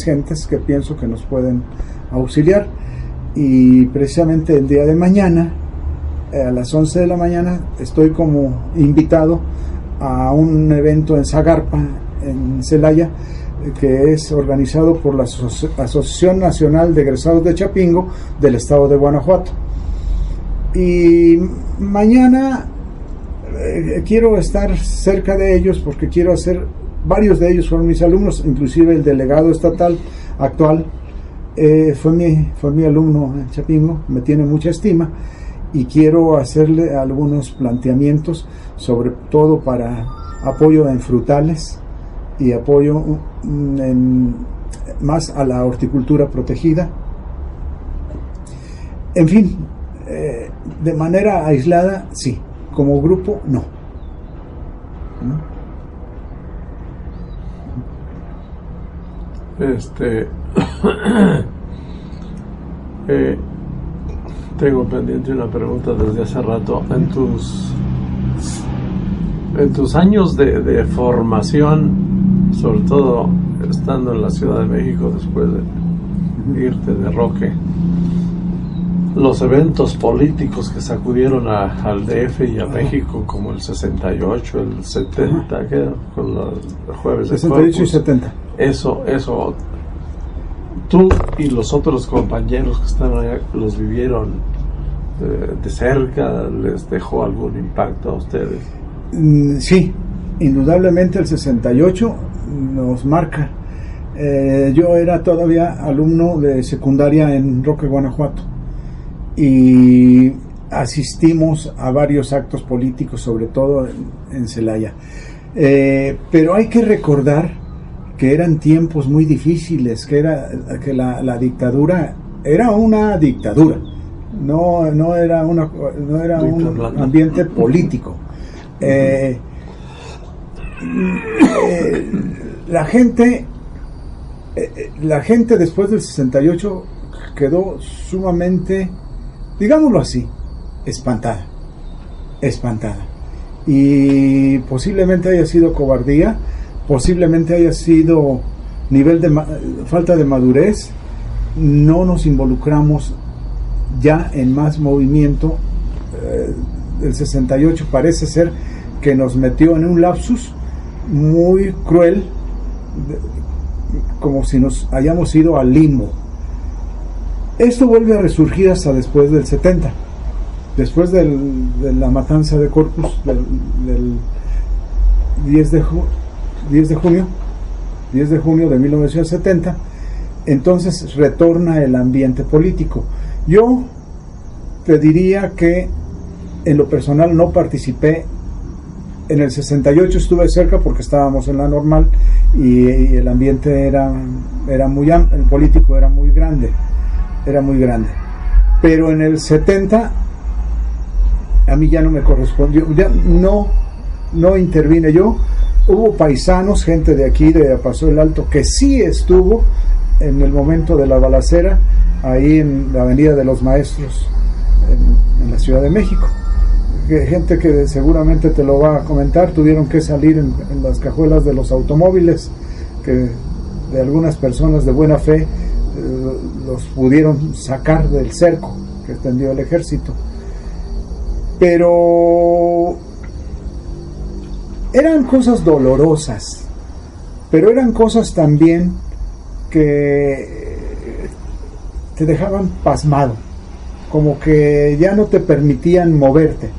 gentes que pienso que nos pueden auxiliar, y precisamente el día de mañana a las 11 de la mañana estoy como invitado a un evento en Zagarpa, en Celaya, que es organizado por la Asociación Nacional de Egresados de Chapingo del estado de Guanajuato. Y mañana quiero estar cerca de ellos porque quiero hacer, varios de ellos fueron mis alumnos, inclusive el delegado estatal actual fue mi alumno en Chapingo, me tiene mucha estima, y quiero hacerle algunos planteamientos, sobre todo para apoyo en frutales y apoyo más a la horticultura protegida. En fin, de manera aislada sí, como grupo no. Tengo pendiente una pregunta desde hace rato. En tus años de formación, sobre todo estando en la Ciudad de México después de irte de Roque, los eventos políticos que sacudieron al DF y a México, como el 68, el 70, con los jueves de 68 Corpus, y 70. Eso, tú y los otros compañeros que están allá, ¿los vivieron de cerca? ¿Les dejó algún impacto a ustedes? Sí, indudablemente el 68 nos marca. Yo era todavía alumno de secundaria en Roque, Guanajuato, y asistimos a varios actos políticos, sobre todo en Celaya. Pero hay que recordar que eran tiempos muy difíciles, que la dictadura era una dictadura, no era un ambiente político. La gente la gente después del 68 quedó sumamente, digámoslo así, espantada. Y posiblemente haya sido cobardía, posiblemente haya sido nivel de falta de madurez. No nos involucramos ya en más movimiento. El 68 parece ser que nos metió en un lapsus muy cruel, como si nos hayamos ido al limbo. Esto vuelve a resurgir hasta después del 70, después de la matanza de Corpus del 10 de junio de 1970. Entonces retorna el ambiente político. Yo te diría que en lo personal no participé. En el 68 estuve cerca porque estábamos en la normal y el ambiente era muy amplio, el político era muy grande. Pero en el 70 a mí ya no me correspondió, ya no intervine yo. Hubo paisanos, gente de aquí, de Paso del Alto, que sí estuvo en el momento de la balacera, ahí en la Avenida de los Maestros, en la Ciudad de México. Gente que seguramente te lo va a comentar, tuvieron que salir en las cajuelas de los automóviles, que de algunas personas de buena fe los pudieron sacar del cerco que extendió el ejército. Pero eran cosas dolorosas, pero eran cosas también que te dejaban pasmado, como que ya no te permitían moverte.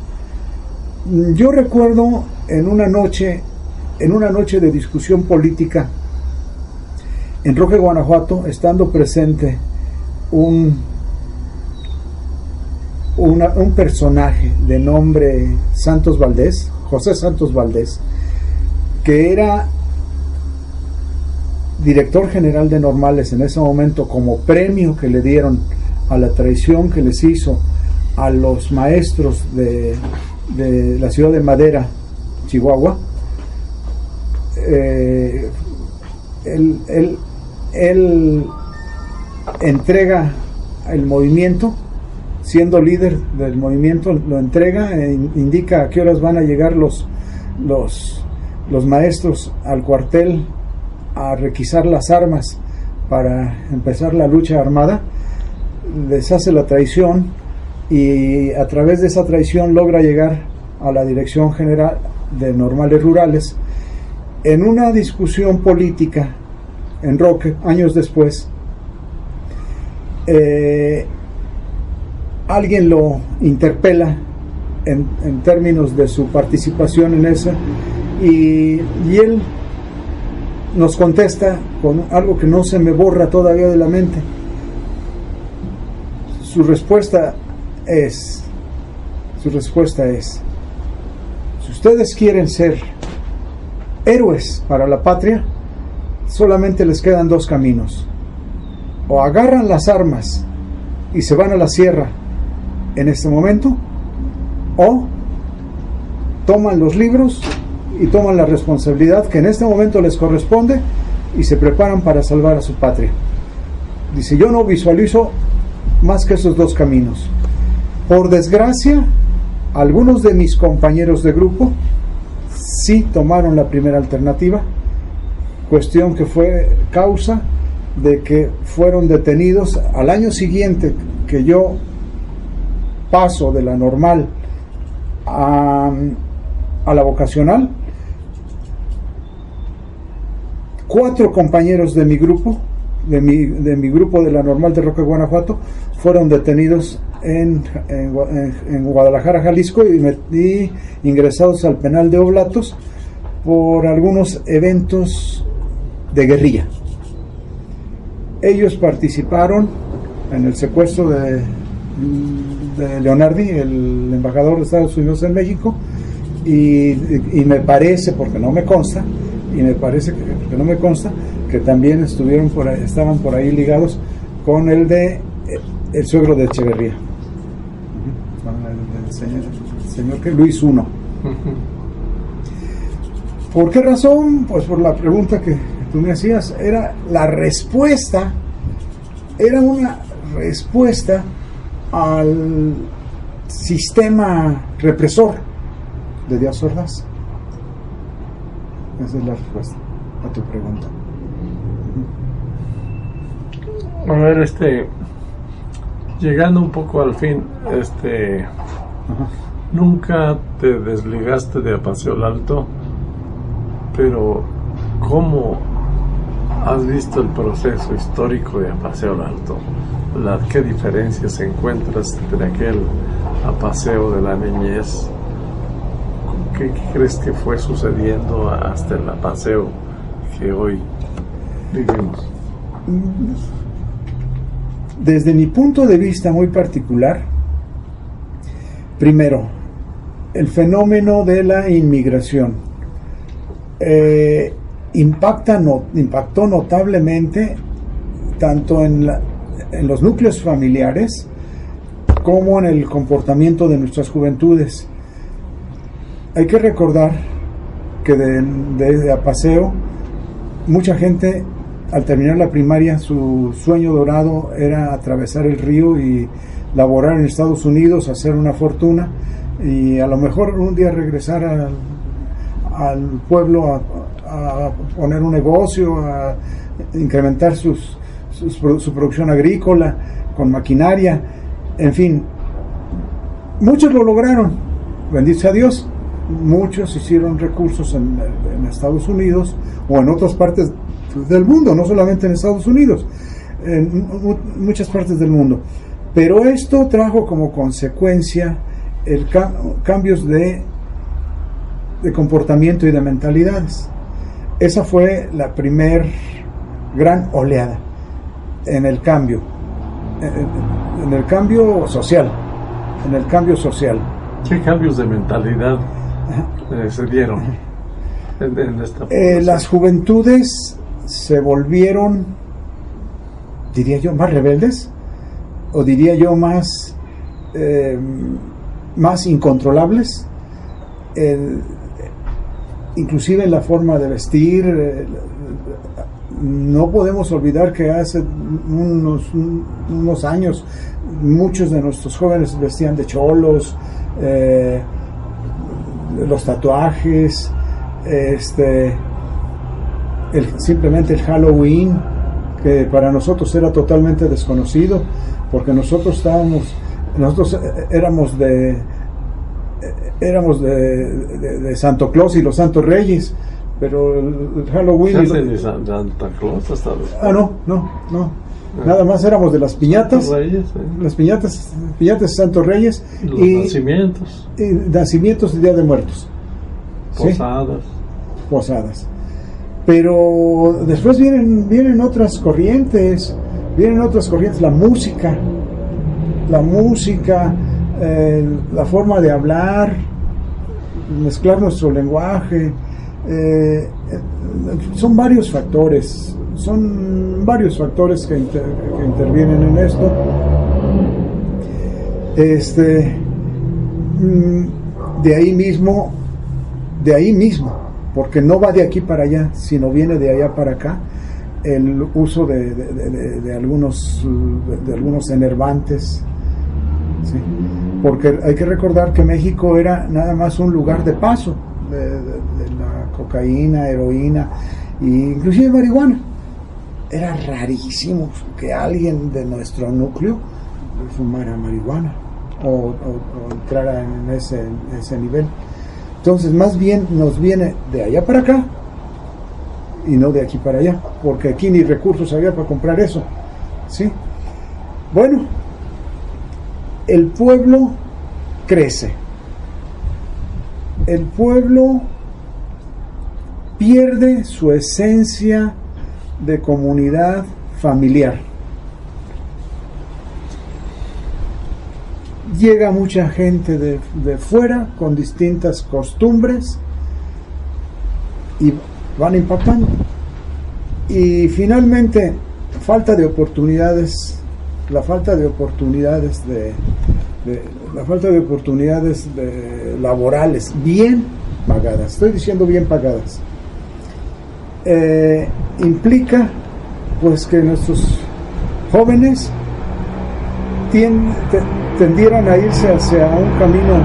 Yo recuerdo en una noche de discusión política en Roque, Guanajuato, estando presente un personaje de nombre Santos Valdés, José Santos Valdés, que era director general de Normales en ese momento, como premio que le dieron a la traición que les hizo a los maestros de la ciudad de Madera, Chihuahua. Él entrega el movimiento, siendo líder del movimiento, lo entrega e indica a qué horas van a llegar los maestros al cuartel a requisar las armas para empezar la lucha armada. Les hace la traición y a través de esa traición logra llegar a la Dirección General de Normales Rurales. En una discusión política en Roque, años después, alguien lo interpela en términos de su participación en eso, y él nos contesta con algo que no se me borra todavía de la mente. Su respuesta es, si ustedes quieren ser héroes para la patria, solamente les quedan dos caminos: o agarran las armas y se van a la sierra en este momento, o toman los libros y toman la responsabilidad que en este momento les corresponde y se preparan para salvar a su patria. Dice, yo no visualizo más que esos dos caminos. Por desgracia, algunos de mis compañeros de grupo sí tomaron la primera alternativa, cuestión que fue causa de que fueron detenidos al año siguiente que yo paso de la normal a la vocacional. 4 compañeros de mi grupo, de mi grupo de la normal de Roque, Guanajuato, fueron detenidos en Guadalajara, Jalisco, y ingresados al penal de Oblatos por algunos eventos de guerrilla. Ellos participaron en el secuestro de Leonardi, el embajador de Estados Unidos en México, y me parece, porque no me consta, que también estaban por ahí ligados con el suegro de Echeverría, el señor que Luis I. ¿Por qué razón? Pues por la pregunta que tú me hacías, era la respuesta, era una respuesta al sistema represor de Díaz Ordaz. Esa es la respuesta a tu pregunta. A ver, llegando un poco al fin, nunca te desligaste de Apaseo el Alto, pero ¿cómo has visto el proceso histórico de Apaseo el Alto? ¿Qué diferencias encuentras entre aquel apaseo de la niñez? ¿Qué crees que fue sucediendo hasta el apaseo que hoy vivimos? Desde mi punto de vista muy particular, primero, el fenómeno de la inmigración impactó notablemente tanto en los núcleos familiares como en el comportamiento de nuestras juventudes. Hay que recordar que de Apaseo, mucha gente al terminar la primaria, su sueño dorado era atravesar el río y laborar en Estados Unidos, hacer una fortuna y a lo mejor un día regresar al pueblo a poner un negocio, a incrementar su producción agrícola con maquinaria, en fin. Muchos lo lograron, bendito sea Dios. Muchos hicieron recursos en Estados Unidos o en otras partes del mundo, no solamente en Estados Unidos, en muchas partes del mundo. Pero esto trajo como consecuencia cambios de comportamiento y de mentalidades. Esa fue la primer gran oleada en el cambio, en el cambio social, ¿Qué cambios de mentalidad se dieron en esta población? Las juventudes se volvieron, diría yo, más rebeldes, o diría yo más incontrolables, inclusive en la forma de vestir. No podemos olvidar que hace unos años muchos de nuestros jóvenes vestían de cholos, los tatuajes, simplemente el Halloween, que para nosotros era totalmente desconocido, porque nosotros éramos de Santo Claus y los Santos Reyes, pero el Halloween de Santa Claus hasta no. Nada más éramos de las piñatas, Reyes, las piñatas de Santos Reyes y nacimientos de Día de Muertos, posadas. Pero después vienen otras corrientes, la música, la forma de hablar, mezclar nuestro lenguaje. Son varios factores que intervienen en esto. De ahí mismo, porque no va de aquí para allá, sino viene de allá para acá, el uso de algunos enervantes, ¿sí? Porque hay que recordar que México era nada más un lugar de paso de la cocaína, heroína e inclusive marihuana. Era rarísimo que alguien de nuestro núcleo fumara marihuana o entrara en ese nivel. Entonces, más bien nos viene de allá para acá y no de aquí para allá, porque aquí ni recursos había para comprar eso, ¿sí? Bueno, el pueblo crece, el pueblo pierde su esencia de comunidad familiar. Llega mucha gente de fuera con distintas costumbres y van impactando. Y finalmente, la falta de oportunidades laborales bien pagadas, estoy diciendo bien pagadas, implica pues que nuestros jóvenes tendieran a irse hacia un camino,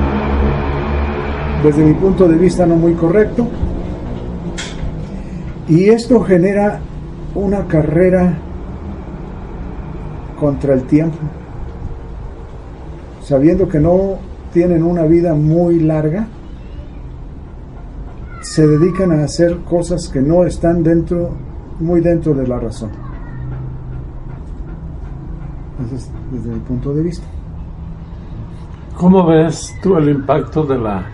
desde mi punto de vista, no muy correcto, y esto genera una carrera contra el tiempo, sabiendo que no tienen una vida muy larga, se dedican a hacer cosas que no están muy dentro de la razón. Entonces, desde mi punto de vista. ¿Cómo ves tú el impacto de la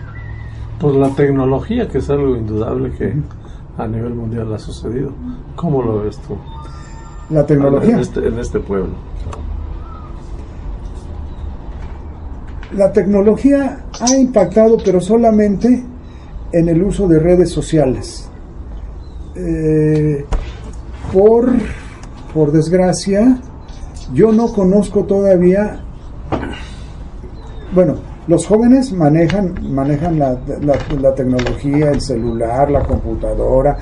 tecnología, que es algo indudable que a nivel mundial ha sucedido? ¿Cómo lo ves tú? La tecnología. En este pueblo. La tecnología ha impactado, pero solamente en el uso de redes sociales. Por desgracia, yo no conozco todavía. Bueno, los jóvenes manejan la tecnología, el celular, la computadora,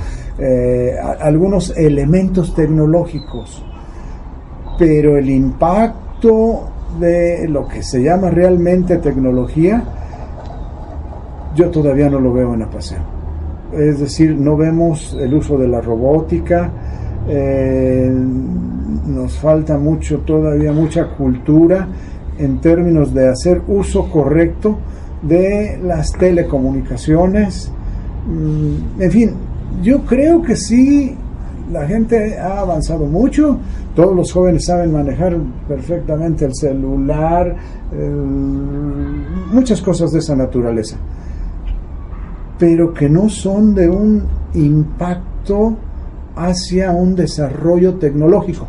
algunos elementos tecnológicos, pero el impacto de lo que se llama realmente tecnología, yo todavía no lo veo en Apaseo. Es decir, no vemos el uso de la robótica, nos falta todavía mucha cultura en términos de hacer uso correcto de las telecomunicaciones. En fin, yo creo que sí, la gente ha avanzado mucho, todos los jóvenes saben manejar perfectamente el celular, muchas cosas de esa naturaleza, pero que no son de un impacto hacia un desarrollo tecnológico.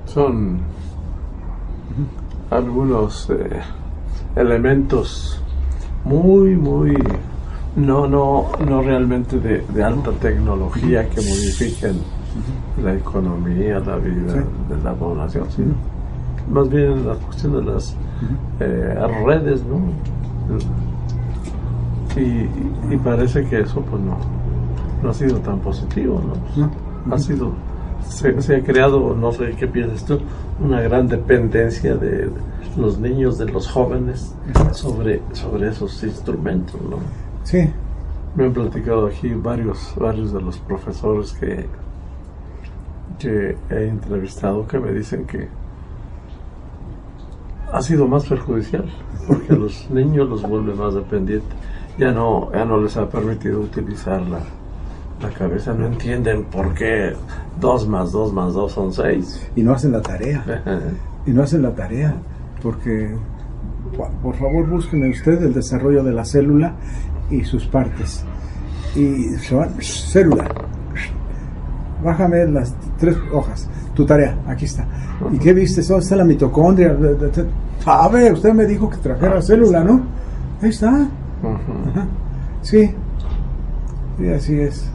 Son algunos elementos muy no realmente de alta tecnología que modifiquen la economía, la vida de la población, sino más bien la cuestión de las redes, ¿no? Y parece que eso pues no ha sido tan positivo, ¿no? Ha sido, se ha creado, no sé qué piensas tú, una gran dependencia de los niños, de los jóvenes sobre esos instrumentos, ¿no? Sí. Me han platicado aquí varios de los profesores que he entrevistado, que me dicen que ha sido más perjudicial, porque a los niños los vuelve más dependientes. Ya no les ha permitido utilizar la cabeza, no entienden por qué 2 más 2 más 2 son 6. Y no hacen la tarea. Porque, por favor, búsquenme usted el desarrollo de la célula y sus partes. Y se van, célula, bájame las 3 hojas, tu tarea, aquí está. ¿Y qué viste? ¿Dónde está la mitocondria? Sabe, usted me dijo que trajera célula, ¿no? Ahí está. Ajá. Sí, así es.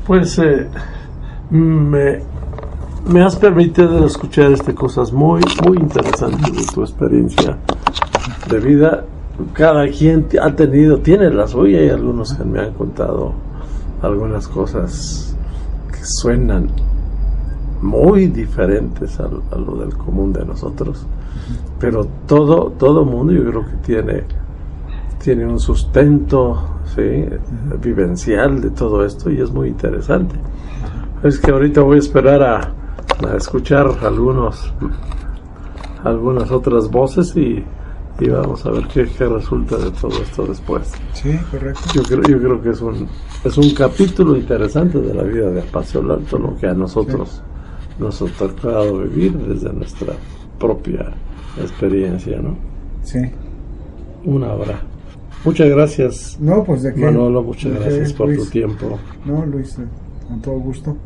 Pues me has permitido escuchar cosas muy interesantes de tu experiencia de vida. Cada quien tiene la suya, y algunos que me han contado algunas cosas que suenan muy diferentes a lo del común de nosotros, pero todo mundo yo creo que tiene un sustento, ¿sí?, vivencial de todo esto, y es muy interesante. Es que ahorita voy a esperar a escuchar algunas otras voces y vamos a ver qué resulta de todo esto después. Sí, correcto. Yo creo que es un capítulo interesante de la vida de Apaseo Alto, lo que a nosotros nos ha tocado vivir desde nuestra propia experiencia, ¿no? Sí. Una hora. Muchas gracias. No, pues de qué. Manolo, muchas gracias por tu tiempo. No, Luis, con todo gusto.